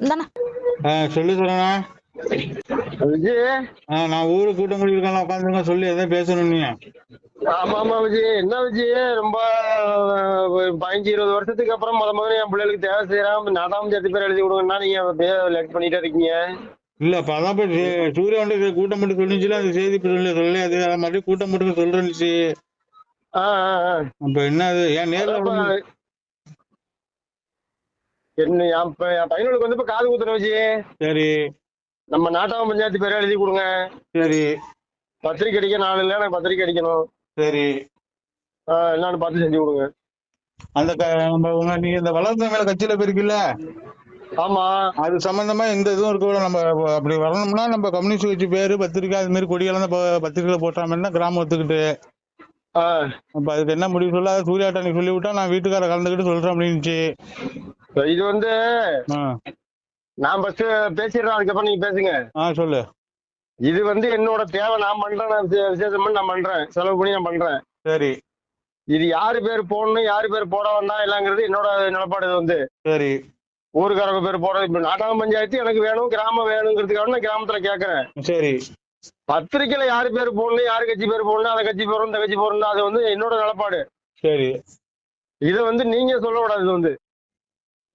இந்தாண்ணா. சொல்லு சொல்லணா. விஜய், நான் ஊரு கூட்டம் கூட்டிருக்கேன், உட்காந்துருங்க. சொல்லி எதாவது பேசணும் நீ. ஆமா ஆமா விஜய், என்ன விஜய் ரொம்ப 15-20 வருஷத்துக்கு அப்புறம் முதல்ல என் பிள்ளைகளுக்கு தேவை செய்யறான். 4ஆம் தேதி பேர் எழுதி கொடுங்கன்னா நீங்க லேட் பண்ணிட்டே இருக்கீங்க. இல்ல இப்ப அதான் சூர்யா வந்து கூட்டம் மட்டும் சொல்லிச்சுல, அந்த செய்தி சொல்லி அது அதை மாதிரி கூட்டம் மட்டும் சொல்றேன்னுச்சு. அப்ப என்ன அது ஏன் நேரில் என்ன என் பையனுக்கு வந்து இப்ப காது குத்துற விஜய். சரி, நம்ம நாட்டாம் பஞ்சாயத்து பேரை எழுதி கொடுங்க. சரி, பத்திரிக்கை அடிக்க நாள் இல்ல, எனக்கு பத்திரிக்கை அடிக்கணும். சரி, என்னன்னு பார்த்து செஞ்சு கொடுங்க. அந்த நீங்க இந்த வளர்ந்த மேல கட்சியில போயிருக்குல்ல? ஆமா, அது சம்பந்தமா எந்த இதுவும் இருக்க. நம்ம அப்படி வரணும்னா நம்ம கம்யூனிஸ்ட் கட்சி பேரு பத்திரிக்கை அது மாதிரி கொடியெல்லாம் பத்திரிக்கையில போட்டா மாதிரி கிராமம் ஒத்துக்கிட்டு. அப்ப அதுக்கு என்ன முடிவு சொல்ல, அதை சூர்யாட்ட நீ சொல்லி விட்டா நான் வீட்டுக்கார கலந்துக்கிட்டு சொல்றேன் அப்படின்னுச்சு. இது வந்து நான் ஃபர்ஸ்ட் பேசிடுறேன், அதுக்கப்புறம் நீங்க பேசுங்க. சொல்லு. இது வந்து என்னோட தேவை, நான் பண்றேன், நான் விசேஷம் பண்ணி நான் பண்றேன், செலவு பண்ணி நான் பண்றேன். சரி, இது யாரு பேர் போடணும் யாரு பேர் போட வேண்டாம் இல்லங்கிறது என்னோட நிலப்பாடு. இது வந்து சரி, ஊருக்காரங்க பேர் போட இப்ப நாட்டாம் பஞ்சாயத்து எனக்கு வேணும், கிராமம் வேணுங்கிறதுக்காக நான் கிராமத்துல கேட்கறேன். சரி, பத்திரிக்கையில யாரு பேர் போடணும் யாரு கட்சி பேர் போடணும், அந்த கட்சி போடணும் இந்த கட்சி போடணும், அது வந்து என்னோட நிலப்பாடு. சரி, இதை வந்து நீங்க சொல்லக்கூடாது. இது வந்து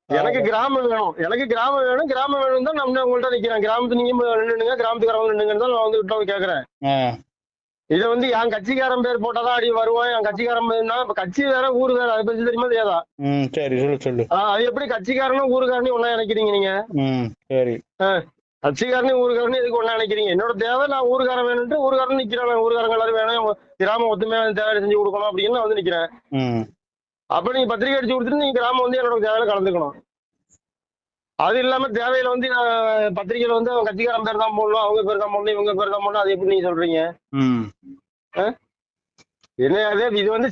எனக்கு கிராமம் வேணும், எனக்கு கிராமம் வேணும், கிராமம் வேணும் தான் நான் உங்கள்கிட்ட நிக்கிறேன். கிராமத்து நீங்க நின்னுங்க, கிராமத்துக்காரங்க நின்னுங்க தான் நான் வந்து விட்டு கேட்கறேன். இதை வந்து என் கட்சிக்காரன் பேர் போட்டாதான் அடி வருவான். என் கட்சிக்காரன் பேர்னா கட்சி வேற ஊரு வேற, அதை பத்தி தெரியுமா தெரியாதா? சரி, சொல்லு சொல்லு. அது எப்படி கட்சிக்காரனும் ஊருக்காரனையும் ஒன்னா நினைக்கிறீங்க நீங்க? சரி, கட்சிக்காரனையும் ஊருக்காரனையும் இதுக்கு ஒன்னா நினைக்கிறீங்க. என்னோட தேவை நான் ஊருக்காரன் வேணும்ட்டு ஊருக்காரன் நிக்கிறேன். ஊருக்காரங்க எல்லாரும் வேணும், கிராமம் ஒத்துமையா தேவை செஞ்சு கொடுக்கணும் அப்படின்னு நான் வந்து நிக்கிறேன். அப்ப நீங்க பத்திரிகை அடிச்சு கொடுத்துட்டு நீங்க கிராமம் வந்து என்னோட தேவையில கலந்துக்கணும். அது இல்லாம தேவையில வந்து நான் பத்திரிகையில வந்து அவங்க கட்சிக்காரன் பேர் தான் போடணும், அவங்க பேர் தான் போடணும், இவங்க பேர் தான் போடணும், அது எப்படி நீங்க சொல்றீங்க? என்ன அது? இது வந்து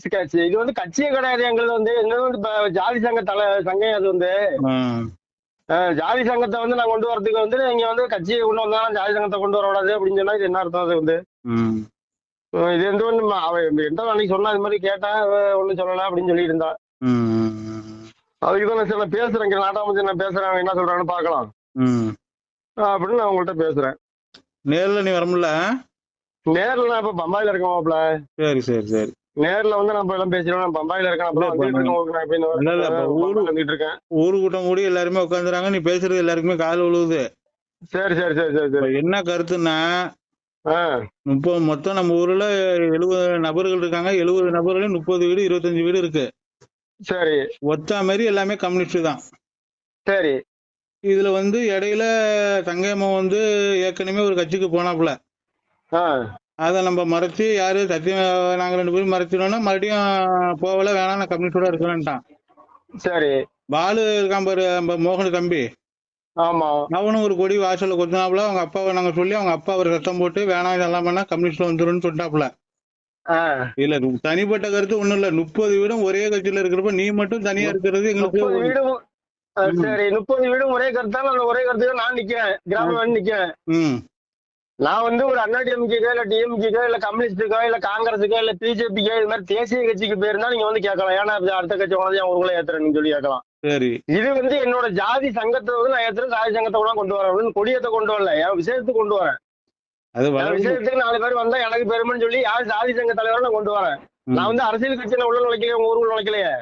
இது வந்து கட்சியே கிடையாது. எங்களுக்கு வந்து என்ன வந்து ஜாதி சங்க சங்கம். அது வந்து ஜாதி சங்கத்தை வந்து நான் கொண்டு வரதுக்கு வந்து நீங்க வந்து கட்சியை கொண்டு வந்தா ஜாதி சங்கத்தை கொண்டு வரக்கூடாது அப்படின்னு சொன்னா இது என்ன அர்த்தம்? அது வந்து இது எந்த ஒண்ணு அவன் எந்த அன்னைக்கு சொன்னா இது மாதிரி கேட்டா ஒண்ணு சொல்லலாம் அப்படின்னு சொல்லிட்டு இருந்தா. அதுக்குதான் நான் சில பேசுறேன், நாட்டாம நான் பேசுறேன், என்ன சொல்றான்னு பாக்கலாம் அப்படின்னு நான் உங்கள்கிட்ட பேசுறேன். நேர்ல நீ வரமுல்ல? நேர்ல நான் இப்ப பம்பாயில இருக்கேன் மாப்ள. சரி சரி சரி, நேர்ல வந்து நம்ம எல்லாம் பேசிடுவோம். நான் பம்பாயில இருக்கேன், இருக்கேன். ஊரு கூட்டம் கூடி எல்லாருமே உட்காந்துறாங்க, நீ பேசுறது எல்லாருக்குமே கால் விழுவுது. சரி சரி சரி சரி சரி, என்ன கருத்துன்னா மொத்தம் நம்ம ஊர்ல 70 நபர்கள் இருக்காங்க. 70 நபர்களும் 30 வீடு 25 வீடு இருக்கு. சரி, ஒத்தா மாதிரி எல்லாமே கம்யூனிஸ்ட் தான். சரி, இதுல வந்து இடையில சங்கமம் வந்து ஏற்கனவே ஒரு கட்சிக்கு போனாப்புல. அதை நம்ம மறைச்சு யாரு சத்தியம் நாங்க 2 பேரும் மறைச்சிடோம்னா மறுபடியும் போகல, வேணாம் நான் கம்யூனிஸ்டோட இருக்கிறேன்ட்டான். சரி, பாலு இருக்கான் பாரு, மோகன் தம்பி. ஆமா, அவனும் ஒரு கொடி வாசல்ல கொத்தினாப்புல. அவங்க அப்பாவை நாங்க சொல்லி அவங்க அப்பா அவர் சத்தம் போட்டு வேணாம் இதெல்லாம் பண்ணா கம்யூனிஸ்ட்ல வந்துருன்னு சொல்லிட்டாப்புல. இல்ல தனிப்பட்ட கருத்து ஒண்ணும் இல்ல, 30 வீடும் ஒரே கட்சியில இருக்கிறப்ப நீ மட்டும் தனியா இருக்கிறது எங்களுக்கு. சரி, 30 வீடும் ஒரே கருத்தா? ஒரே கருத்து நான் நிக்கிறேன், கிராமம் நிக்கிறேன். நான் வந்து ஒரு அண்ணாடிஎம்கேக்கோ இல்ல டிஎம்கேக்கோ இல்ல கம்யூனிஸ்டுக்கோ இல்ல காங்கிரஸுக்கோ இல்ல பிஜேபிக்கோ இது மாதிரி தேசிய கட்சிக்கு பேருந்தா நீங்க வந்து கேட்கலாம். ஏன்னா அடுத்த கட்சி உனது ஊருக்குள்ள ஏத்துறேன்னு சொல்லி கேட்கலாம். சரி, இது வந்து என்னோட ஜாதி சங்கத்தை வந்து நான் ஏத்துறேன், ஜாதி சங்கத்தை கூட கொண்டு வரேன், கொடியத்தை கொண்டு வரல, என் விஷயத்துக்கு கொண்டு வரேன். விஷயத்துக்கு 4 பேர் வந்தா எனக்கு பெருமைன்னு சொல்லி யார் ஜாதி சங்க தலைவரை நான் கொண்டு வரேன். நான் வந்து அரசியல் கட்சியில உள்ள நுழைக்கலையே, உங்க ஊருக்குள்ள நுழைக்கலையே.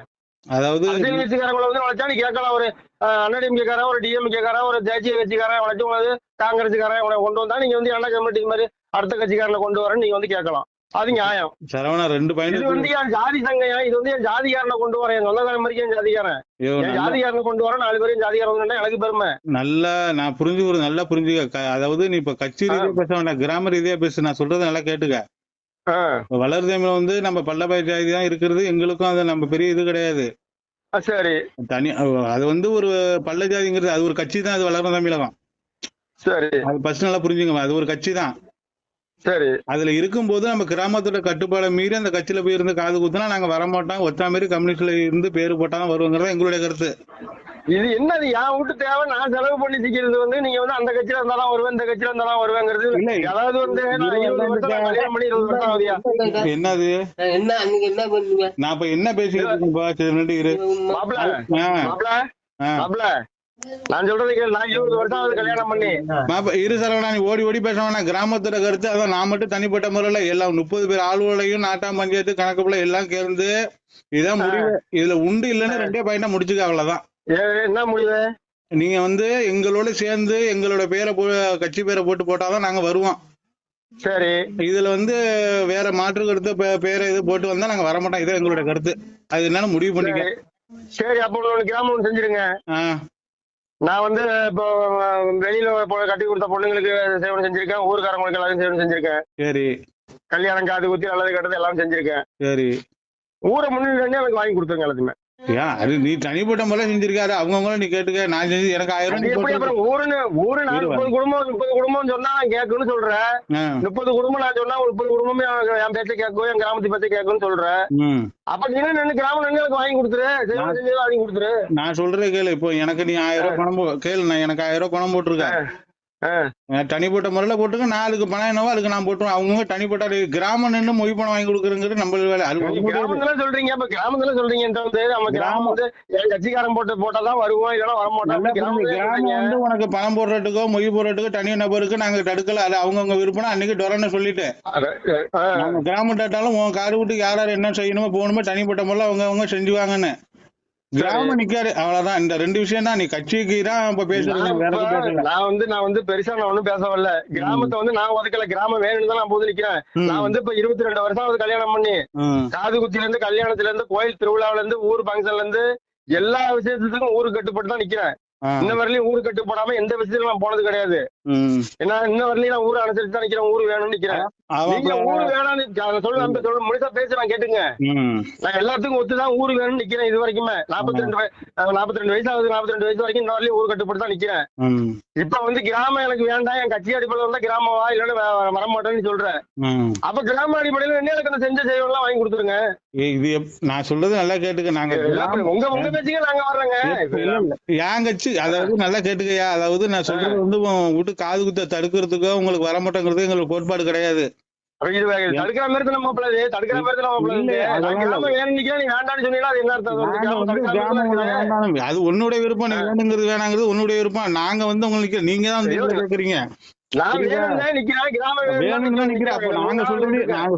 அதாவது அரசியல் கட்சிக்காரங்களை வந்து நுழைச்சா நீ கேட்கலாம். ஒரு அண்ணாடிஎம்கேக்காரன், ஒரு டிஎம்கேக்காரன், ஒரு தேசிய கட்சிக்காரன் வளைச்சு காங்கிரஸுக்காரன் உனக்கு கொண்டு வந்தா நீங்க வந்து அண்ணா கம்யூனிட்டி மாதிரி அடுத்த கட்சிக்காரனை கொண்டு வரேன்னு நீங்க வந்து கேட்கலாம். அது நியாயம். சரவணா 2 பாயிண்ட். இது வந்து என் ஜாதி சங்கம், இது வந்து என் ஜாதிகாரனை கொண்டு வரேன், என் சொந்தக்காரன் மாதிரி என் ஜாதிகாரன், என் ஜாதிகாரனை கொண்டு வரேன். 4 பேரும் ஜாதிகாரன் எனக்கு பெருமை. நல்லா நான் நல்லா புரிஞ்சுக்க. அதாவது நீ இப்ப கட்சி ரீதியா பேச வேண்டாம், கிராம ரீதியா பேசு. நான் சொல்றதை நல்லா கேட்டுக்க. வளர்தேமில வந்து நம்ம பல்லபாய் ஜாதி தான் இருக்கிறது, எங்களுக்கும் அது நம்ம பெரிய இது கிடையாது. சரி, தனி அது வந்து ஒரு பல்ல ஜாதிங்கிறது அது ஒரு கட்சி தான், அது வளர்ந்த தமிழகம். சரி, அது ஃபர்ஸ்ட் நல்லா புரிஞ்சுங்க, அது ஒரு கட்சி தான். சரி, அதுல இருக்கும்போது நம்ம கிராமத்தோட கட்டுப்பாடை மீறி அந்த கட்சியில போய் இருந்து காது குத்துனா நாங்க வரமாட்டோம், ஒத்தா மாரி கம்யூனிஸ்ட்ல இருந்து பேரு போட்டாதான் வருவாங்கிறதா எங்களுடைய கருத்து. இது என்னது என் வீட்டு தேவை, நான் செலவு பண்ணி சிக்கிறது வந்து நீங்க வந்து அந்த கட்சியில இருந்தாலும் வருவேன், இந்த கட்சியில இருந்தாலும் வருவேங்கிறது. அதாவது வந்து கல்யாணம் பண்ணி 20 வருஷம் ஆகுதியா? என்னது நான் இப்ப என்ன பேசிக்கிட்டு இருக்கேன்? மாப்பிள நான் சொல்றது கேளு, நான் 20 வருஷம் ஆகுது கல்யாணம் பண்ணி. இரு சரவணா, நீ ஓடி ஓடி பேச வேணாம். கிராமத்தோட கருத்து அதான். நான் மட்டும் தனிப்பட்ட முறையில எல்லாம் 30 பேர் ஆளுகளையும் நாட்டாம் பஞ்சாயத்து கணக்குப்புல எல்லாம் சேர்ந்து இதான் முடிவு. இதுல உண்டு இல்லைன்னு 2 பாயிண்டா முடிச்சுக்க, அவ்வளவுதான். என்ன முடிவு? நீங்க எங்களோட சேர்ந்து எங்களோட பேரை கட்சி பேரை போட்டாதான் நாங்க வருவோம். சரி. இதுல வேற மாற்று கருத்து பேரை இது போட்டு வந்தா நாங்க வரமாட்டோம். இதான் எங்களோட கருத்து. அது என்னன்னு முடிவு பண்ணிக்க. சரி, அப்போ கிராமம் ஒண்ணு செஞ்சிருங்க. நான் இப்போ வெளியில கட்டி கொடுத்த பொண்ணுங்களுக்கு சேவனை செஞ்சிருக்கேன், ஊருக்காரங்களுக்கு எல்லாரும் சேவனை செஞ்சிருக்கேன். சரி. கல்யாணம் காது குத்தி நல்லது கட்டது எல்லாம் செஞ்சிருக்கேன். சரி. ஊரை முன்னிட்டு எனக்கு வாங்கி கொடுத்துருங்க எல்லாத்தையுமே. அது நீ தனிப்பட்ட முறையில செஞ்சிருக்காரு, அவங்கவுங்கள நீ கேட்டுக்க. நான் செஞ்சு எனக்கு 1000 ஊரு 30 குடும்பம் 30 குடும்பம் சொன்னா கேட்குன்னு சொல்றேன். 30 குடும்பம் நான் சொன்னா 30 குடும்பமே என் பேச்சை கேட்கும், என் கிராமத்து பேச்சை கேட்குன்னு சொல்றேன். அப்ப நீ கிராமம் எனக்கு வாங்கி கொடுத்துரு, வாங்கி கொடுத்துரு. நான் சொல்றேன் கேளு. இப்போ எனக்கு நீ 1000 பணம் கேளு. நான் எனக்கு 1000 பணம் போட்டிருக்கேன். தனிப்பட்ட முறையில போட்டுக்க. நான் அதுக்கு பணம் என்னவோ அதுக்கு நான் போட்டுருவேன். அவங்க தனிப்பட்ட கிராமம் நின்று மொய் பணம் வாங்கி கொடுக்குறங்கிறது நம்ம வேலை. கிராமத்துல சொல்றீங்க, அப்ப கிராமத்துல சொல்றீங்க நம்ம கிராமம் என் கட்சிக்காரன் போட்டாதான் வருவோம், இதெல்லாம் வரமாட்டோம். கிராமம் உனக்கு பணம் போடுறதுக்கோ மொய் போடுறதுக்கோ தனி நபருக்கு நாங்க தடுக்கல. அது அவங்கவுங்க விருப்பம். அன்னைக்கு டொரன்னு சொல்லிட்டு கிராமம் கேட்டாலும் உன் காடு விட்டு யாராரு என்ன செய்யணுமோ போகணுமோ தனிப்பட்ட முறையில அவங்க செஞ்சுவாங்கன்னு கிராமம் நிக்காரு. அவ்வளவுதான். இந்த 2 விஷயம் தான். நீ கட்சிக்கு தான் இப்ப பேசுறேன். நான் பெருசா நான் ஒண்ணும் பேச வரல. கிராமத்தை நான் ஒதுக்கல. கிராமம் வேணும்னு தான் நான் போது நிக்கிறேன். நான் இப்ப 22 வருஷம் கல்யாணம் பண்ணி காது குத்தில இருந்து கல்யாணத்துல இருந்து கோயில் திருவிழாவில இருந்து ஊர் பங்கன்ல இருந்து எல்லா விஷயத்துக்கும் ஊருக்கு கட்டுப்பட்டு தான் நிக்கிறேன். இன்ன வரலையும் ஊரு கட்டுப்படாம எந்த விஷயத்துல நான் போனது கிடையாது. ஏன்னா இன்ன வரலையும் நான் ஊரை அனுசரிச்சு தான் நிக்கிறேன். ஊரு வேணும்னு நிக்கிறேன். நீங்க ஊரு வேணாம்னு சொல்ல முழுசா பேசுறேன் கேட்டுங்க. நான் எல்லாத்துக்கும் ஒத்துதான் ஊரு வேணும்னு நிக்கிறேன். இது வரைக்குமே 42 வயசு ஆகுது. 42 வயசு வரைக்கும் இன்ன வரலையும் ஊரு கட்டுப்பட்டு தான் நிக்கிறேன். இப்ப கிராமம் எனக்கு வேண்டாம், என் கட்சி அடிப்படையில வந்தா கிராமம் வா, இல்லன்னு வரமாட்டேன்னு சொல்றேன். அப்ப கிராம அடிப்படையில என்ன எனக்கு செஞ்ச செய்வெல்லாம் வாங்கி கொடுத்துருங்க. இது நான் சொல்றது நல்லா கேட்டுக்க. நாங்க உங்க பேச்சுக்கு நாங்க வர்றோங்க. என் கட்சி அதாவது நல்லா கேட்டுக்கையா. அதாவது நான் சொல்றது விட்டு காது குத்த தடுக்கிறதுக்கோ உங்களுக்கு வர மாட்டேங்கிறது எங்களுக்கு கோட்பாடு கிடையாது. தடுக்கிற மாதிரி தடுக்கிற மாதிரி அது உன்னுடைய விருப்பம். நீ வேணுங்கிறது வேணாங்கிறது உன்னுடைய விருப்பம். நாங்க உங்களுக்கு நீங்க தான் கேக்குறீங்க. நாங்க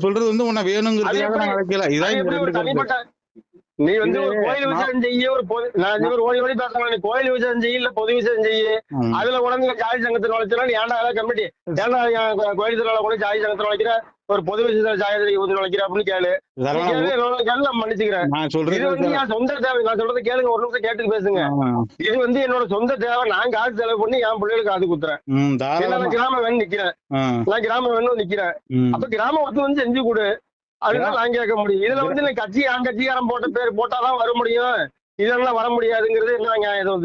சொல்றது உன்னை வேணுங்கிறதுக்காக நான் வைக்கல. இதான் நீ ஒரு கோயில் விசேஷம் செய்ய, ஒரு ஓடி ஓடி பேசலாம். நீ கோயில் விசேஷம் செய்ய, இல்ல பொது விசேஷம் செய்ய, அதுல உடனே ஜாதி சங்கத்தில் வளர்த்துனா நீ ஏன்டா கமிட்டி ஏன்டா கோயில் திருவிழா கூட ஜாதி சங்கத்தில் வளர்க்கிற, ஒரு பொது விசேஷ ஜாதி வளர்க்கிற அப்படின்னு கேளு. நான் மன்னிச்சுக்கிறேன். என் சொந்த தேவை. நான் சொல்றது கேளுங்க, ஒரு நிமிஷம் கேட்டு பேசுங்க. இது என்னோட சொந்த தேவை. நான் காசு செலவு பண்ணி என் பிள்ளைகளுக்கு காது குத்துறேன். நான் கிராமம் வேணும் நிக்கிறேன். நான் கிராமம் வேணும் நிக்கிறேன். அப்ப கிராமம் ஒத்து செஞ்சு கொடு. அதுதான் நான் கேட்க முடியும். இதுல நீ கட்சி என் கட்சிக்காரன் போட்ட பேர் போட்டாதான் வர முடியும், இதெல்லாம் வர முடியாதுங்கிறது என்ன நியாயம்?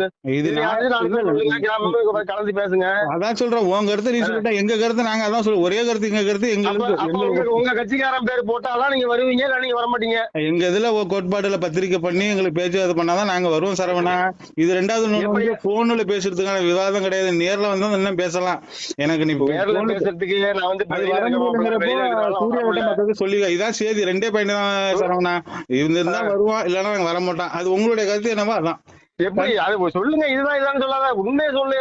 கலந்து பேசுங்க. அதான் சொல்றேன். உங்க கருத்து நீ சொல்லிட்டா, எங்க கருத்து நாங்க அதான் சொல்றோம். ஒரே கருத்து எங்க கருத்து. எங்களுக்கு உங்க கட்சிக்காரன் பேர் போட்டாதான் நீங்க வருவீங்க, இல்ல நீங்க வர மாட்டீங்க. எங்க இதுல கோட்பாடுல பத்திரிக்கை பண்ணி எங்களுக்கு பேச்சுவார்த்தை பண்ணாதான் நாங்க வருவோம் சரவணா. இது 2வது போன்ல பேசுறதுக்கான விவாதம் கிடையாது. நேர்ல வந்தா என்ன பேசலாம். எனக்கு நீ நேர்ல பேசுறதுக்கு நான் சொல்லி இதான் சேதி. 2 பாயிண்ட் தான் சரவணா. இருந்தா வருவோம், இல்லன்னா நாங்க வர மாட்டோம். அது உங்களுடைய கருத்து என்னவோ அதான். எப்படி அது சொல்லுங்க. இதுதான் சொல்லாத உண்மையை சொல்லு.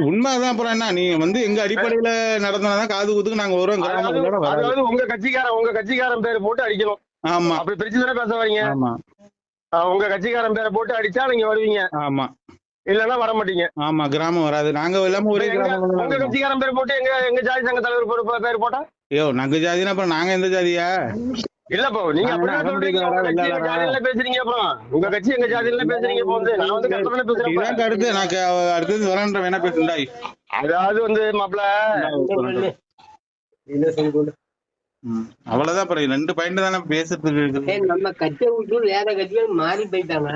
உண்மைதான். அப்புறம் என்ன, நீங்க எங்க அடிப்படையில நடந்ததான் காது குத்துக்கு நாங்க வருவோம். அதாவது உங்க கட்சிக்காரன் பேரை போட்டு அடிக்கணும். ஆமா, அப்படி பிரிச்சு தானே பேச வரீங்க. ஆமா, உங்க கட்சிக்காரன் பேரை போட்டு அடிச்சா நீங்க வருவீங்க. ஆமா, இல்லன்னா வர மாட்டீங்க. ஆமா, கிராமம் வராது. நாங்க எல்லாமே ஒரே கிராமம். உங்க கட்சிக்காரன் பேர் போட்டு எங்க ஜாதி சங்க தலைவர் பேர் போட்டா நாங்க ஜாதினா அப்புறம் நாங்க எந்த ஜாதியா? இல்ல நீங்க பேசுறீங்க. அப்புறம் உங்க கட்சி எங்க ஜாதியில பேசுறீங்க. நான் அடுத்தது வரேன் வேணா பேசுண்டா. அதாவது மாப்பிள்ள அவ்வளவுதான். அப்புறம் 2 பாயிண்ட் தானே பேசுறதுக்கு. நம்ம கட்சியை விட்டு வேற கட்சிகள் மாறி போயிட்டாங்க.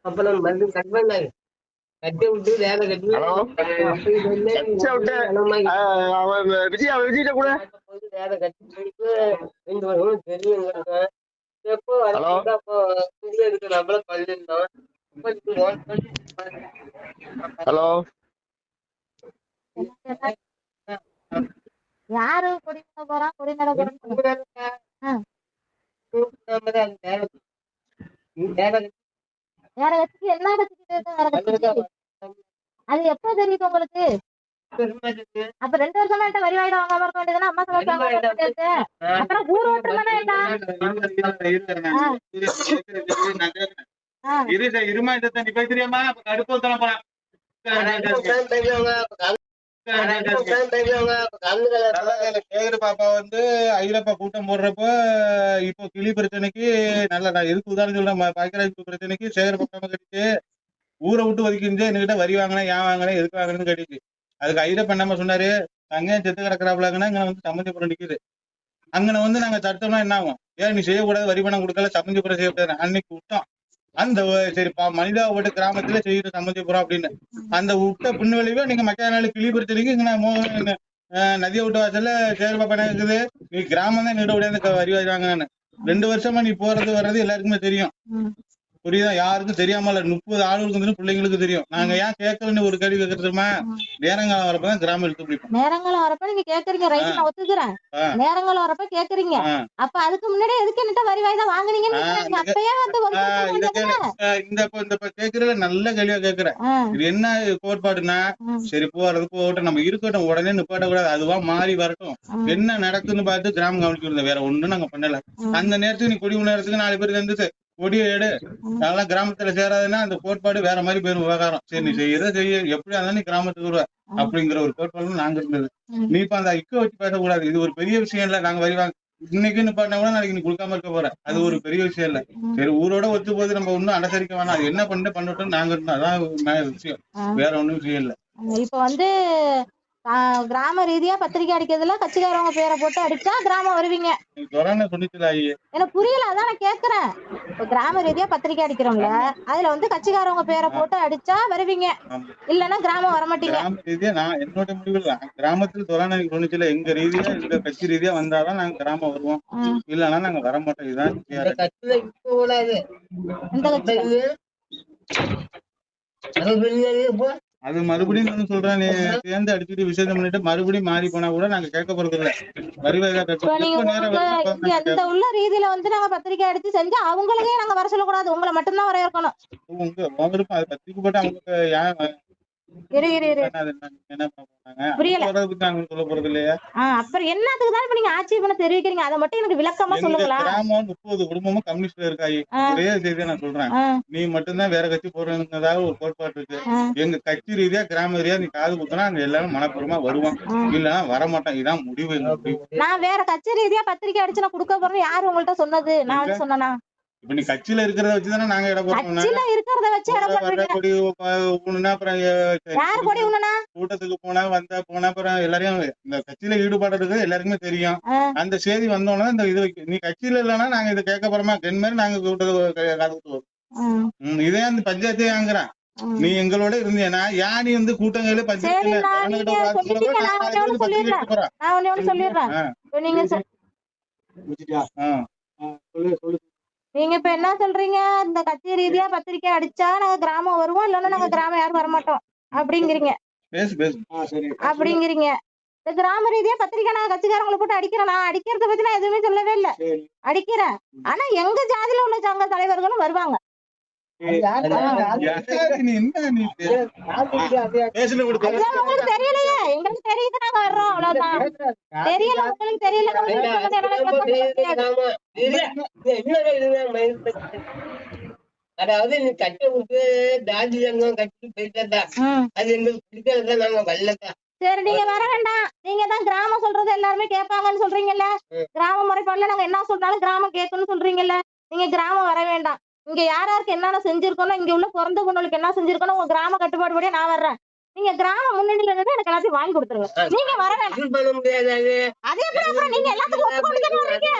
அப்ப நம்ம வந்து கட் பண்ணாங்க. கட்சியை விட்டு வேற கட்சிகள் விஜய் கூட வேற கட்சி போயிட்டு 2 வருஷம் தெரியுங்க. எப்போ புதிய இருக்கு நம்மள பண்ணிருந்தோம். ஹலோ, யாரு குடிநட போறான்? குடிநட போறான். வேற கட்சிக்கு என்ன கட்சிக்கு வேற கட்சிக்கு அது எப்ப தெரியுது உங்களுக்கு? அப்ப 2 வருஷமா என்கிட்ட வரி வாங்கிட்டு வாங்காம இருக்க வேண்டியதுன்னா அம்மா சொல்ல அப்புறம் ஊர் ஓட்டுறதுனா இருமா நீ பேசுறியாமா அடுப்பு போறான் பாப்பா வந்து ஐயப்பா கூட்டம் போடுறப்ப இப்போ கிளி பிரச்சனைக்கு நல்ல நான் எதுக்கு உதாரணம் சொல்றேன் பாக்கியராஜ் பிரச்சனைக்கு சேகர் பக்காம கட்டிச்சு ஊரை விட்டு ஒதுக்கிட்டு என்கிட்ட வரி வாங்கினேன் ஏன் வாங்கினேன் எதுக்கு வாங்கினேன்னு கேட்டுச்சு. அதுக்கு ஐயப்பா என்ன சொன்னாரு, தங்கையா செத்து கிடக்குறாப்லாங்கன்னா இங்க வந்து சம்மந்திபுரம் நிக்குது. அங்கன வந்து நாங்க தடுத்தோம்னா என்ன ஆகும்? ஏன் நீ செய்யக்கூடாது, வரி பணம் கொடுக்கல, சம்மந்திபுரம் செய்யக்கூடாது அன்னைக்கு விட்டோம். அந்த சரிப்பா மனிதாவோட கிராமத்துல செய்யுற சம்மந்திபுரம் அப்படின்னு அந்த விட்ட பின்னு விளைவே நீங்க மக்கள் நாள் கிளி பிரச்சனைக்கு இங்க நதியை விட்டு வாசல்ல சேர்பாப்பா என்ன இருக்குது, நீ கிராமம் தான் நிட உடையாந்து வரி வாங்கினான்னு 2 வருஷமா நீ போறது வர்றது எல்லாருக்குமே தெரியும். புரியுதா? யாருக்கும் தெரியாம இல்ல, 30 ஆளுகளுக்கு பிள்ளைங்களுக்கு தெரியும். நாங்க ஏன் கேட்கலன்னு ஒரு கேள்வி கேட்கறதுமா, நேரங்காலம் வரப்பதான் கிராமம் எடுத்து பிடிப்போம். நேரங்காலம் வரப்ப நீங்க கேக்குறீங்க, ரைட், நான் ஒத்துக்கிறேன். நேரங்காலம் வரப்ப கேக்குறீங்க, அப்ப அதுக்கு முன்னாடி எதுக்கு என்கிட்ட வரி வாங்கி தான் வாங்குனீங்கன்னு அப்பயே வந்து இந்த கேக்குறதுல நல்ல கேள்வியா கேக்குறேன். இது என்ன கோட்பாடுன்னா, சரி போறது போகட்டும், நம்ம இருக்கட்டும், உடனே நிப்பாட்ட கூடாது, அதுவா மாறி வரட்டும், என்ன நடக்குன்னு பார்த்து கிராமம் கவனிக்கிறது, வேற ஒண்ணும் நாங்க பண்ணல. அந்த நேரத்துக்கு நீ கொடி நேரத்துக்கு 4 பேருக்கு இருந்துச்சு கொடியை எடு, அதெல்லாம் கிராமத்துல சேராதுன்னா அந்த கோட்பாடு வேற மாதிரி போயிரும் விவகாரம். சரி நீ செய்ய எப்படியா இருந்தாலும் நீ கிராமத்துக்கு வருவ அப்படிங்கிற ஒரு கோட்பாடு நாங்க இருந்தது. நீ இப்ப அந்த இக்க வச்சு பேசக்கூடாது, இது ஒரு பெரிய விஷயம் இல்ல. நாங்க வருவாங்க இன்னைக்குன்னு பண்ணா கூட நாளைக்கு நீ கொடுக்காம இருக்க போற, அது ஒரு பெரிய விஷயம் இல்ல. சரி ஊரோட ஒத்து போது நம்ம ஒன்னும் அனுசரிக்க வேணாம், அது என்ன பண்ணட்டும் நாங்க இருந்தோம், அதான் விஷயம், வேற ஒண்ணும் விஷயம் இல்ல. இப்ப வந்து கிராம ரீதியா பத்திரிக்கை அடிக்கிறதுல கட்சிக்காரவங்க பேரை போட்டு அடிச்சா கிராமம் வருவீங்க. எனக்கு புரியல, அதான் நான் கேக்குறேன். இப்ப கிராம ரீதியா பத்திரிக்கை அடிக்கிறோம்ல, அதுல வந்து கட்சிக்காரவங்க பேரை போட்டு அடிச்சா வருவீங்க, இல்லன்னா கிராமம் வரமாட்டீங்க. கிராம ரீதியா நான் என்னோட முடிவு இல்ல, கிராமத்துல தொரான சொன்னிச்சுல, எங்க ரீதியா எங்க கட்சி ரீதியா வந்தாதான் நாங்க கிராமம் வருவோம், இல்லன்னா நாங்க வரமாட்டோம். இதுதான் அது மறுபடியும் சொல்றேன், நீ சேர்ந்து அடிச்சுட்டு விசேஷம் பண்ணிட்டு மறுபடியும் மாறி போனா கூட நாங்க கேட்க போறது இல்ல. அந்த உள்ள ரீதியில வந்து நாங்க பத்திரிக்கை அடிச்சு செஞ்சு அவங்களுக்கே நாங்க வர சொல்லக்கூடாது, உங்களை மட்டும்தான் வர இருக்கணும். அது பத்திரிக்கை போட்டு அவங்களுக்கு அப்புறம் என்னத்துக்கு தான் இப்ப நீங்க ஆட்சேபனை தெரிவிக்கிறீங்க, அதை மட்டும் எனக்கு விளக்கமா சொல்லுங்களா? கிராமம் 30 குடும்பமும் கம்யூனிஸ்ட்ல இருக்காயி, ஒரே செய்தியை நான் சொல்றேன், நீ மட்டும்தான் வேற கட்சி போறதுங்கிறதாக ஒரு கோட்பாடு இருக்கு. எங்க கட்சி ரீதியா கிராம ரீதியா நீ காது குத்துனா அங்க எல்லாரும் மனப்பூர்வமா வருவான், இல்லன்னா வரமாட்டான், இதான் முடிவு. நான் வேற கட்சி ரீதியா பத்திரிக்கை அடிச்சு நான் கொடுக்க போறேன் யாரு உங்கள்ட்ட சொன்னது? நான் வந்து சொன்னா இப்ப நீ கட்சியில இருக்கிறத வச்சுதானே நாங்க இடம் போறோம். கூட்டத்துக்கு போனா வந்தா போனா அப்புறம் எல்லாரையும் இந்த கட்சியில ஈடுபாடு இருக்கிறது எல்லாருக்குமே தெரியும். அந்த செய்தி வந்தோம்னா இந்த இது நீ கட்சியில இல்லைன்னா நாங்க இதை கேட்க போறோமா தென் மாதிரி நாங்க கூட்டத்துக்கு இதே அந்த பஞ்சாயத்தே வாங்குறேன். நீ எங்களோட இருந்தீங்கன்னா யா நீ வந்து கூட்டங்கள பஞ்சாயத்துல நீங்க இப்ப என்ன சொல்றீங்க? இந்த கட்சி ரீதியா பத்திரிக்கை அடிச்சா நாங்க கிராமம் வருவோம், இல்லன்னா நாங்க கிராமம் யாரும் வரமாட்டோம் அப்படிங்கிறீங்க. அப்படிங்கிறீங்க. இந்த கிராம ரீதியா பத்திரிக்கை நான் கட்சிக்காரங்களை போட்டு அடிக்கிறேன், நான் அடிக்கிறத பத்தி நான் எதுவுமே சொல்லவே இல்லை, அடிக்கிறேன். ஆனா எங்க ஜாதியில உள்ள சங்க தலைவர்களும் வருவாங்க. தெரியலையே, எங்களுக்கு தெரியுது நாங்க வர்றோம், அவ்வளவுதான். தெரியல உங்களுக்கு தெரியல, அதாவது நீ கட்ட விட்டு ஜாதி சங்கம் கட்டி போயிட்டா அது எங்களுக்கு பிடிக்காதுதான், நாங்க வரலதான். சரி நீங்க வர வேண்டாம், நீங்க தான் கிராமம் சொல்றது எல்லாருமே கேட்பாங்கன்னு சொல்றீங்கல்ல, கிராம முறைப்பாடுல நாங்க என்ன சொன்னாலும் கிராமம் கேட்கணும்னு சொல்றீங்கல்ல, நீங்க கிராமம் வர வேண்டாம். இங்க யாராருக்கு என்னென்ன செஞ்சிருக்கணும், இங்க உள்ள பிறந்த பொண்ணுக்கு என்ன செஞ்சிருக்கணும், உங்க கிராம கட்டுப்பாடு படியே நான் வர்றேன். நீங்க கிராம முன்னணியில இருந்து எனக்கு எல்லாத்தையும் வாங்கி கொடுத்துருங்க, நீங்க வர வேண்டாம். அதே அப்புறம் நீங்க எல்லாத்துக்கும் ஒப்புக்கொண்டு தானே வர்றீங்க,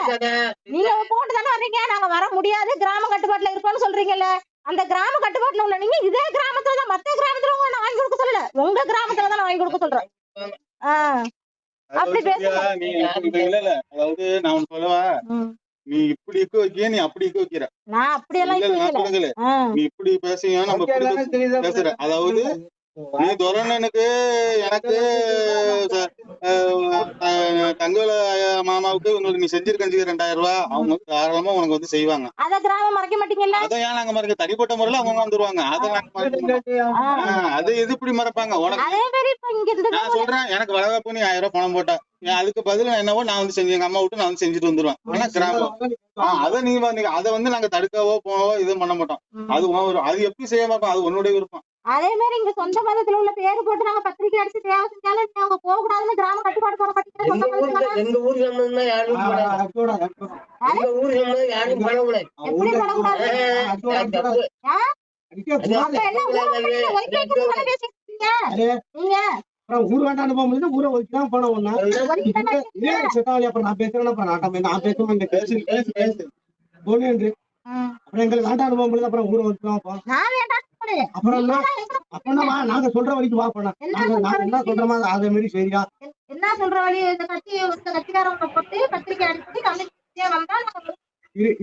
நீங்க ஒப்புக்கொண்டு தானே வர்றீங்க. நாங்க வர முடியாது, கிராம கட்டுப்பாட்டுல இருக்கோம்னு சொல்றீங்கல்ல, அந்த கிராம கட்டுப்பாட்டுல உள்ள நீங்க இதே கிராமத்துல தான், மத்த கிராமத்துல உங்க நான் வாங்கி கொடுக்க சொல்லல, உங்க கிராமத்துல தான் நான் வாங்கி கொடுக்க சொல்றேன். அப்படி பேசுங்க. அதாவது நான் சொல்லவா, நீ இப்படி இருக்க வைக்க, நீ அப்படி இருக்க வைக்கிற, நான் அப்படியெல்லாம் நீ இப்படி பேசுங்க, நம்ம பேசுற. அதாவது நீ துரணனுக்கு எனக்கு தங்கவேல மாமாவுக்கு உங்களுக்கு நீ செஞ்சிருக்கஞ்சுக்க 2000 ரூபாய் அவங்க தாராளமா உனக்கு வந்து செய்வாங்க. அத கிராமம் மறைக்க மாட்டீங்கல்ல? அதை ஏன் நாங்க மறைக்க? தனிப்பட்ட முறையில அவங்க வந்துருவாங்க. அதை நாங்க மறைக்க மாட்டோம். அது எது இப்படி மறைப்பாங்க? உனக்கு அதே மாதிரி இப்ப இங்க இருந்து நான் சொல்றேன், எனக்கு வளகாப்பு நீ 1000 ரூபாய் பணம் போட்ட, அதுக்கு பதில் என்னவோ நான் வந்து செஞ்சு எங்க அம்மா விட்டு நான் வந்து செஞ்சுட்டு வந்துருவேன். ஆனா கிராமம் அதை நீங்க அதை வந்து நாங்க தடுக்கவோ போவோ இதுவும் பண்ண மாட்டோம். அது அது எப்படி செய்ய மாட்டோம், அது உன்னுடைய விருப்பம். அதே மாதிரி இங்க சொந்த மதத்துல உள்ள பேரு போட்டு நாங்க பத்திரிக்கை அடிச்சு தேவை செஞ்சாலும் அவங்க போக கூடாதுன்னு கிராம கட்டுப்பாடு போட மாட்டீங்க. எங்க ஊர் சம்பந்தமா யாரும் எங்க ஊர் சம்பந்தம் யாரும் பண்ணக்கூடாது. எப்படி பண்ணக்கூடாது? ஊர் வேண்டாம் போகும்போது ஊரை ஒதுக்கிதான் போன ஒண்ணா அப்புறம் நான் பேசுறேன் நான் பேசுவேன் அப்புறம் எங்களுக்கு வேண்டாம் போகும்போது அப்புறம் ஊரை ஒதுக்கலாம். அப்புறம் நாங்க சொல்ற வழிக்கு வா போனா நாங்க என்ன சொல்றோமோ அதே மாதிரி சரியா என்ன சொல்ற வழி இந்த கட்சிக்காரவங்க போட்டு பத்திரிக்கை அடிச்சு கமிட்டியா வந்தா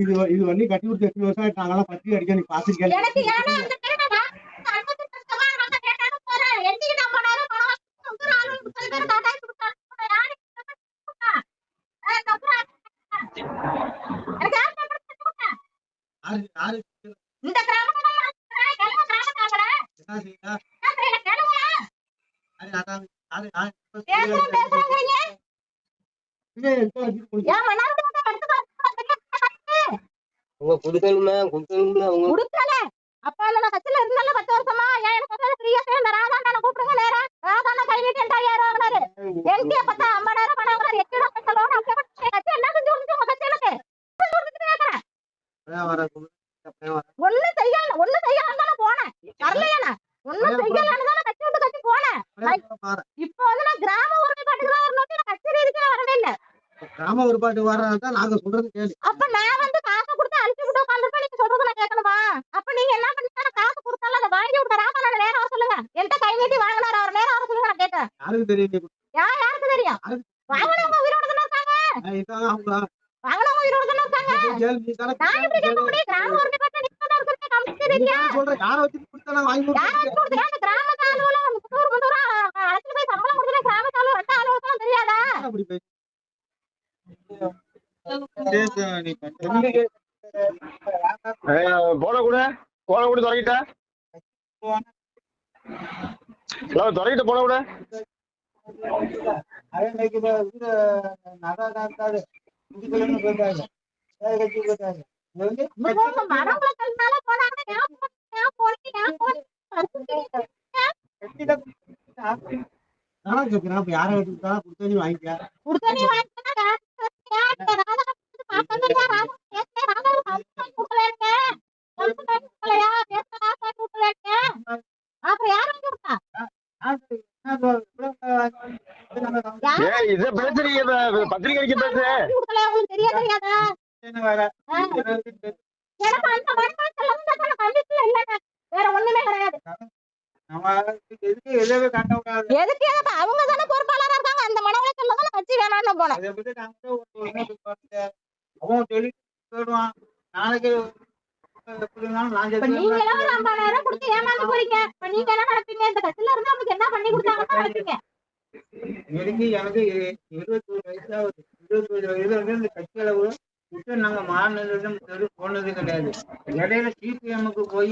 இது வந்து கட்டி கொடுத்து 8 வருஷம் ஆயிட்டு நாங்கெல்லாம் பத்திரிக்கை அடிக்க நீ பாத்துருக்கேன். எனக்கு ஏன்னா அந்த டைம்ல நான் 50 வருஷமா நான் கேட்டாலும் போறேன். என்கிட்ட நான் போனாலும் பணம் வந்து ஆளு 30 பேர் காட்டாய் கொடுத்தாங்க. யாரு எனக்கு யார் கொடுத்தா? யாரு இந்த கிராமத்துல என்ன செய்யா அப்ப நான் கட்சியில இருந்தால 10 வருஷமா எனக்கு வந்து ஃப்ரீயா சேர்ந்த ராதாண்ணா கூப்பிடுங்க நேரா ராதாண்ணா கை நீட்டி 2000 வாங்குறாரு. என்கிட்ட பார்த்தா 50,000 பணம் வாங்குறாரு. 8 லட்சம் லோன் கட்சி என்ன செஞ்சு கொடுத்து உங்க கட்சியில ஒண்ணு செய்யலாம் போனேன் வரலையா ஒண்ணு செய்யலான்னு தானே கட்சி விட்டு கட்சி போனேன். இப்ப வந்து நான் கிராம ஒருமைப்பாட்டுக்கு ஒரு நோக்கி நான் கட்சி ரீதிக்கு வரவே இல்லை. கிராம ஒருபாட்டு வர்றதான் நாங்க சொல்றது கேளு. அப்ப நான் வந்து காசு கொடுத்து அழிச்சு விட்டு உட்காந்துருப்பேன். நீங்க சொல்றது நான் கேட்கணுமா? அப்ப நீங்க என்ன பண்ணீங்க? காசு கொடுத்தாலும் அதை வாங்கி விட்ட ராம நேரம் வர சொல்லுங்க. என்கிட்ட கை நீட்டி வாங்கினாரு அவர் நேரம் வர சொல்லுங்க. நான் கேட்டேன் யாருக்கு தெரியும்? யாருக்கு தெரியும்? வாங்கினவங்க உயிரோட தானே இருக்காங்க. வாங்கினவங்க உயிரோட தானே இருக்காங்க. நான் எப்படி கேட்க முடியும்? கிராம ஒருமைப்பாட்டு நிற்பதா இருக்கிறது கமிட்டி ரீதியா சொல்றேன். யாரை வச்சு கொடுத்தா வாங்கி கிராம தாலுல முன்னூறு அழைச்சிட்டு போய் சம்பளம் கொடுத்துட்டு கிராம தாலு 2 ஆளுகளுக்கு தெரியாதா? போன கூட தொடங்கிட்ட போன கூட யாரை வச்சுட்டா கொடுத்தா நீ வாங்கிக்க. இத பேசுறீங்க பத்திரிகை அடிக்க பேசு தெரியாதா? வேற ஒண்ணுமே கிடையாது. எதுக்கு அவங்க தானே பொறுப்பாளரா இருக்காங்க. அந்த மன உளைச்சல்ல தான் கட்சி வேணாம்னு போனேன். நீங்க எல்லாம் 50,000 கொடுத்து ஏமாந்து போறீங்க. இப்ப நீங்க என்ன நினைப்பீங்க? இந்த கட்சியில இருந்து அவங்களுக்கு என்ன பண்ணி கொடுத்தாங்கன்னு நினைப்பீங்க? எனக்கு 21 வயசாகுது. 21 வயசுல வந்து இந்த கட்சி அளவு நாங்க மாநிலம் போனது கிடையாது. இடையில சிபிஎம்முக்கு போய்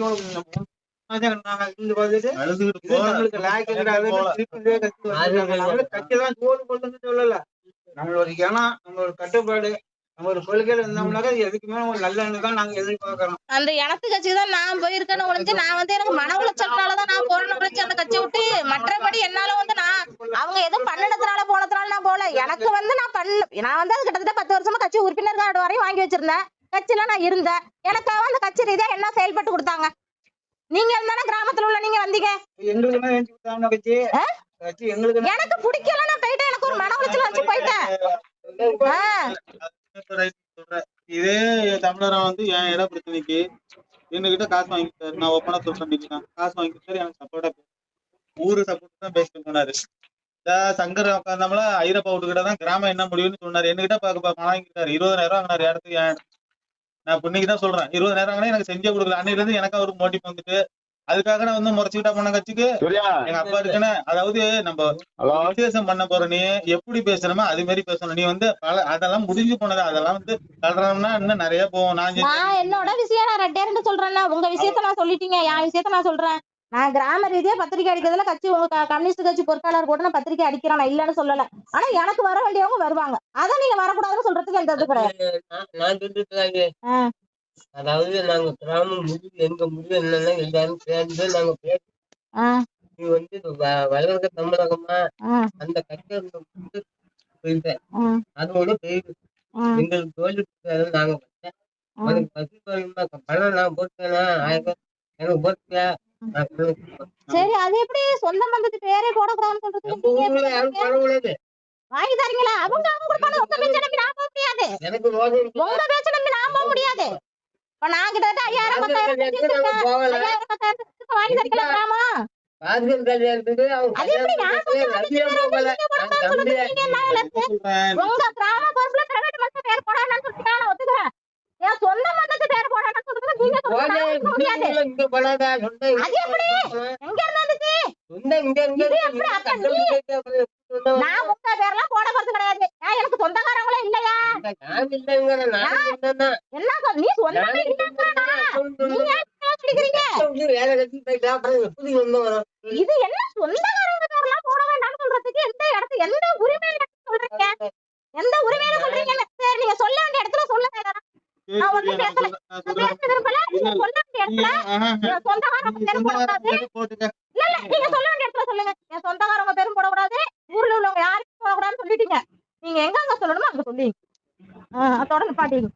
கட்சிதான் சோறு போட்டு சொல்லல. நம்மளோட இனம் நம்மளோட கட்டுப்பாடு நம்ம ஒரு கொள்கையில இருந்தோம்னாக்க எதுக்குமே ஒரு நல்ல தான் நாங்க எதிர்பார்க்கிறோம். அந்த இனத்து கட்சி தான் நான் போயிருக்கேன்னு ஒழிஞ்சு நான் வந்து எனக்கு மன உளைச்சல்னாலதான் நான் போறேன்னு ஒழிஞ்சு அந்த கட்சியை விட்டு மற்றபடி என்னால வந்து நான் அவங்க எதுவும் பண்ணினதுனால போனதுனால நான் போல. எனக்கு வந்து நான் வந்து அது கிட்டத்தட்ட 10 வருஷமா கட்சி உறுப்பினர் கார்டு வரையும் வாங்கி வச்சிருந்தேன். கட்சியில நான் இருந்தேன். எனக்கு அந்த கட்சி ரீதியா என்ன செயல்பட்டு கொடுத்தாங்க? நீங்க இருந்தாலும் கிராமத்துல உள்ள நீங்க வந்தீங்க. எனக்கு பிடிக்கல. நான் போயிட்டேன். எனக்கு ஒரு மன உளைச்சல் வச்சு போயிட்டேன். இதே தமிழரை வந்து என் இட பிரச்சனைக்கு என்கிட்ட காசு வாங்கிட்டாரு. நான் ஒப்பனா சொல்றேன், காசு வாங்கிட்டாரு. எனக்கு சப்போர்ட்டா ஊரு சப்போர்ட் தான் பேசிட்டு போனாரு. சங்கர் உட்காந்தாமல ஐரப்பா வீட்டுக்கிட்ட தான் கிராமம் என்ன முடியும்னு சொன்னாரு. என்கிட்ட பணம் வாங்கிட்டாரு. 20,000 வாங்கினாரு இடத்துக்கு. நான் இன்னைக்கு தான் சொல்றேன் 20,000 எனக்கு செஞ்சே கொடுக்கல. அன்னையில இருந்து எனக்கு அவருக்கு மோட்டிவ் வந்துட்டு அதுக்காக நான் வந்து முறைச்சுக்கிட்டா போன கட்சிக்கு எங்க அப்பா இருக்குன்னு. அதாவது நம்ம விசேஷம் பண்ண போற நீ எப்படி பேசணுமோ அது மாதிரி பேசணும். நீ வந்து அதெல்லாம் முடிஞ்சு போனது. அதெல்லாம் வந்து கல்றோம்னா இன்னும் நிறைய போவோம். நான் என்னோட விஷயம் நான் 2 சொல்றேன்னா உங்க விஷயத்த நான் சொல்லிட்டீங்க. என் விஷயத்த நான் சொல்றேன். நான் கிராம ரீதியா பத்திரிக்கை அடிக்கிறதுல கட்சி உங்க கம்யூனிஸ்ட் கட்சி பொறுப்பாளர் கூட நான் பத்திரிக்கை அடிக்கிறேன். நான் இல்லன்னு சொல்லல. ஆனா எனக்கு வர வேண்டியவங்க வருவாங்க. அத நீங்க வரக்கூடாதுன்னு சொல்றதுக்கு எந்த இது கிடையாது. நான் சொல்லிட்டு அதாவது நாங்க கிராமம் முடிவு எங்க முடிவு என்னன்னா எல்லாரும் சேர்ந்து நாங்க பேசி நீ வந்து வளர்க்க தமிழகமா அந்த கட்சி போயிருக்கேன். அதோட போயிருக்கு எங்களுக்கு தோல்வி நாங்க உனக்கு பசி பணம் நான் போட்டேன்னா 1000 எனக்கு போட்டியா சரி அது எப்படி சொந்த பந்தத்து பேரே போடக்கூடாதுன்னு சொல்றது வாங்கி தரீங்களா? அவங்க கொடுப்பாங்க. உங்க பேச்ச நம்பி நான் போக முடியாது. எனக்கு உங்க பேச்ச நம்பி நான் போக முடியாது. இப்ப நான் கிட்ட 5000 வாங்கி தரீங்களா கிராமா? பாதுகாப்பு கல்யாணத்துக்கு அது எப்படி உங்க கிராம பொறுப்புல பிரைவேட் பஸ் பேர் போடான்னு சொல்லிட்டு நான் ஒத்துக்கிறேன். என் சொந்த பந்தத்து பேர் போடான்னு சொல்றது நீங்க முடியாது. அது எப்படி எங்க இருந்துச்சு? நான் உங்க பேர்லாம் போட போறது கிடையாது. எனக்கு சொந்தக்காரங்களே இல்லையா? என்ன நீ சொந்தமே இது என்ன சொந்தக்காரங்க பேர்லாம் போட வேண்டாம்னு சொல்றதுக்கு எந்த உரிமையில சொல்றீங்க? எந்த உரிமையில சொல்றீங்க? சரி நீங்க சொல்ல வேண்டிய இடத்துல சொல்லுங்க. நான் ஒண்ணு பேசல. பேச விரும்பல. நீங்க சொல்ல வேண்டிய இடத்துல சொந்தக்காரங்க பேர் போடக்கூடாது. இல்ல நீங்க சொல்ல வேண்டிய இடத்துல சொல்லுங்க. என் சொந்தக்காரங்க பேரும் போடக்கூடாது. ஊர்ல உள்ளவங்க யாரும் போடக்கூடாதுன்னு சொல்லிட்டீங்க. நீங்க எங்க சொல்லணுமோ அங்க சொல்லி அதோட நிப்பாட்டீங்க.